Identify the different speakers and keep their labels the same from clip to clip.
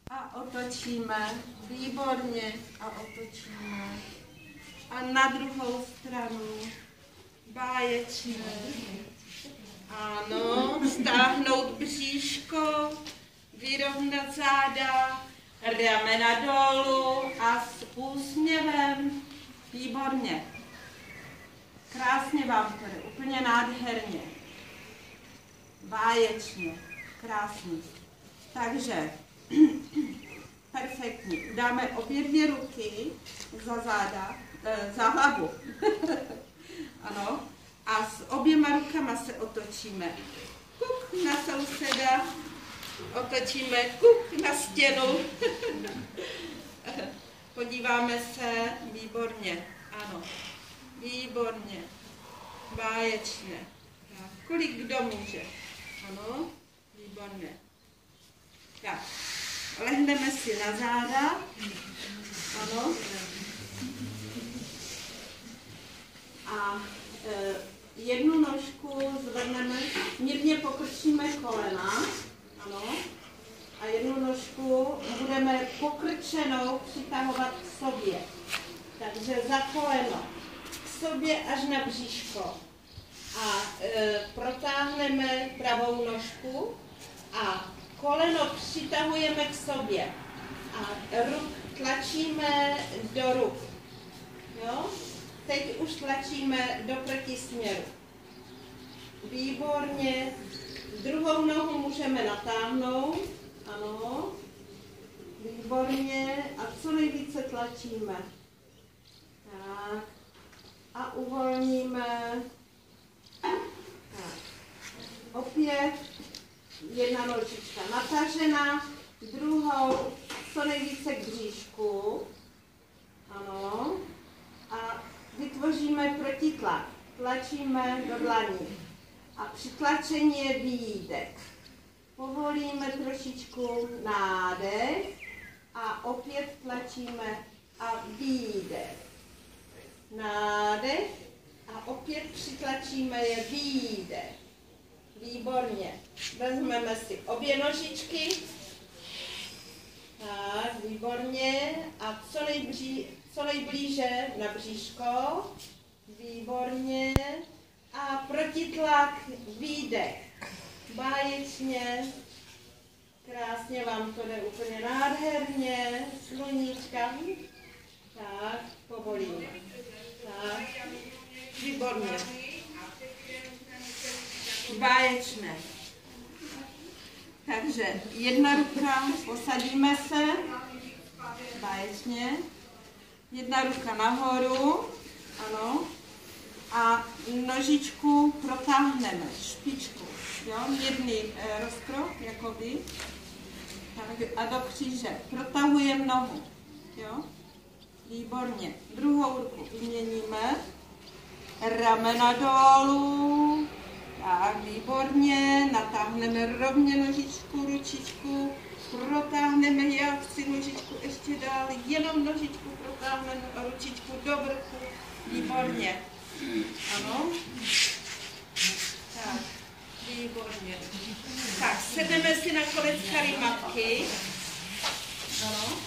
Speaker 1: A otočíme, výborně, a otočíme. A na druhou stranu, báječně. Ano, stáhnout bříško, vyrovnat záda, ramena dolů a s úsměvem. Výborně. Krásně vám to jde, úplně nádherně. Báječně, krásný. Takže, perfektní. Dáme obě dvě ruky za záda, za hlavu. Ano. A s oběma rukama se otočíme. Kuk na souseda, otočíme kuk na stěnu. Podíváme se, výborně, ano, výborně, báječně. Kolik kdo může, ano, výborně. Tak, lehneme si na záda, ano. A jednu nožku zvedneme, mírně pokrčíme kolena, ano, a jednu nožku budeme pokrčenou přitahovat k sobě. Takže za koleno, k sobě až na bříško. A protáhneme pravou nožku a koleno přitahujeme k sobě. A ruk tlačíme do ruk. Jo? Teď už tlačíme do protisměru. Výborně. Druhou nohu můžeme natáhnout. Ano. Výborně. A co nejvíce tlačíme. Tak. A uvolníme. Tak. Opět jedna nožička natažená. Druhou co nejvíce k bříšku. Ano. A vytvoříme protitlak. Tlačíme do dlaní. A při tlačení je výdech. Povolíme trošičku nádech a opět tlačíme a výdech. Nádech a opět přitlačíme je výdech. Výborně. Vezmeme si obě nožičky. Tak, výborně. A co nejblíže na bříško. Výborně. A protitlak, výdech. Báječně. Krásně vám to jde úplně nádherně. Sluníčka. Tak, povolíme. Tak, výborně. Báječné. Takže jedna ruka, posadíme se. Báječně. Jedna ruka nahoru. Ano. A nožičku protáhneme, špičku, jo, mírný rozkrok, jakoby, a do kříže. Protahujeme nohu, jo, výborně. Druhou ruku vyměníme, ramena dolů, tak, výborně, natáhneme rovně nožičku, ručičku, protáhneme, já chci nožičku ještě dál, jenom nožičku protáhneme, ručičku do vrchu, výborně. Ano. Tak, výborně. Tak, sedneme si na konec karimatky. Ano.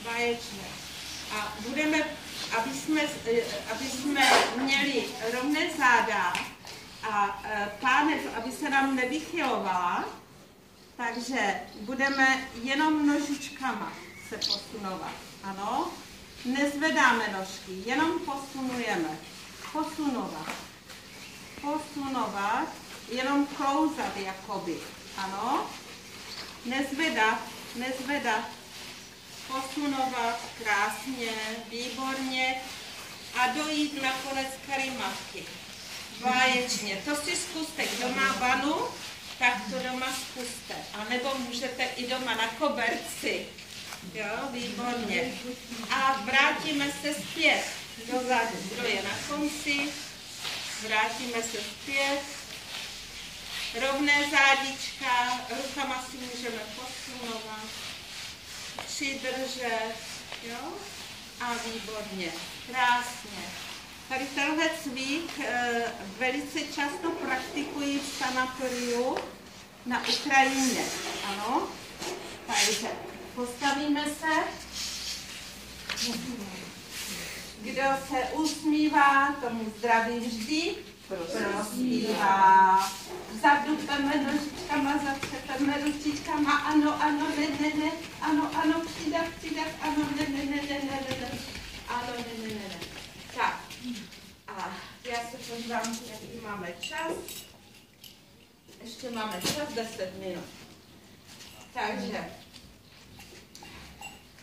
Speaker 1: Báječně. A budeme, aby jsme měli rovné záda a pánev, aby se nám nevychylovala, takže budeme jenom nožičkama se posunovat. Ano. Nezvedáme nožky, jenom posunujeme. Posunovat. Posunovat, jenom klouzat jakoby. Ano. Nezvedat, nezvedat. Posunovat, krásně, výborně. A dojít na konec karimatky. Báječně. To si zkuste, kdo má vanu, tak to doma zkuste. A nebo můžete i doma na koberci. Jo, výborně. A vrátíme se zpět dozadu. Kdo je na konci, vrátíme se zpět. Rovné zádička, rukama si můžeme posunovat, přidržet, jo, a výborně, krásně. Tady tenhle cvik velice často praktikuji v sanatoriu na Ukrajině. Ano, takže postavíme se. Kdo se usmívá, tomu zdraví vždy prospívá. Zadupeme nožičkama, zatřepeme ručičkama, ano, ano, ne, ano, přidat, ano, ne, ano, ne. Tak, a já se podívám, jaký máme čas. Ještě máme čas 10 minut. Takže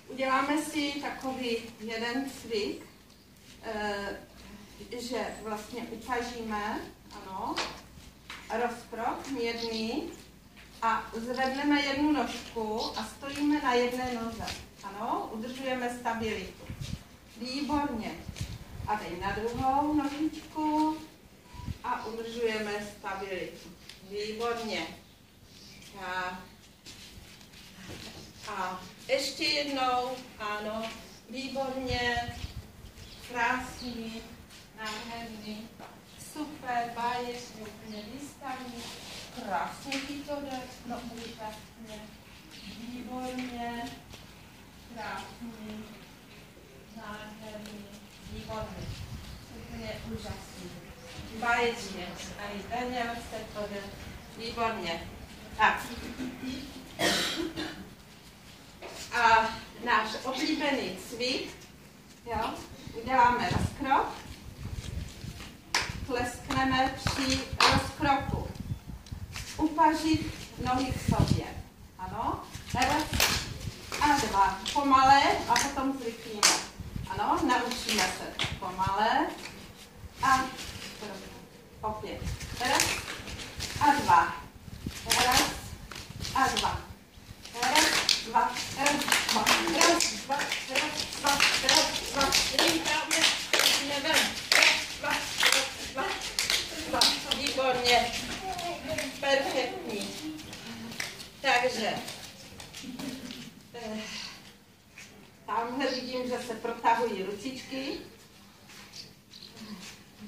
Speaker 1: uděláme si takový jeden cvik, že vlastně upažíme, ano, rozkrok mírný a zvedneme jednu nožku a stojíme na jedné noze. Ano, udržujeme stabilitu. Výborně. A teď na druhou nožičku a udržujeme stabilitu. Výborně. A ještě jednou, ano, výborně, krásný, nádherný, super, báječný, úplně výstavný, krásně ti to jde, no úžasně, výborně, krásný, nádherný, výborný, úplně úžasný, báječně, a i Daniel se to jde, výborně. Tak. A náš oblíbený cvik, jo, uděláme rozkrok, tleskneme při rozkroku. Upažit nohy k sobě. Ano, raz a dva. Pomalé a potom zrychlíme. Ano, naučíme se pomalé a opět. Raz a dva. Raz a dva. Raz, dva, raz, dva, raz, dva, raz, dva, raz, dva, říkáme, nevím, raz, dva, výborně, perfektní. Takže, tamhle vidím, že se protahují ručičky.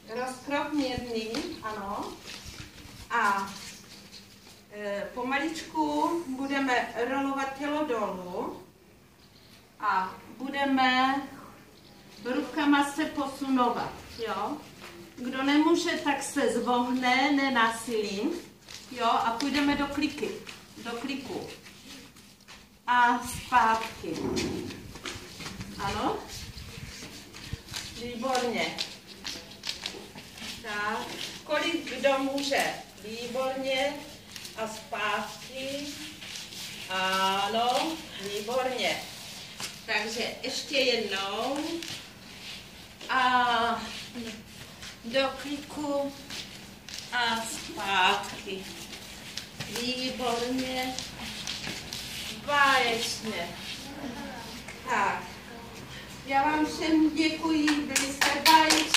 Speaker 1: Rozkrok mírný, ano. A pomaličku budeme rolovat tělo dolů a budeme rukama se posunovat, jo. Kdo nemůže, tak se zvohne, nenásilím, jo, a půjdeme do kliku. A zpátky. Ano. Výborně. Tak, kolik kdo může. Výborně. A zpátky. Ano, výborně. Takže ještě jednou. A do kliku a zpátky. Výborně. Báječně. Tak. Já vám všem děkuji, byli jste báječně.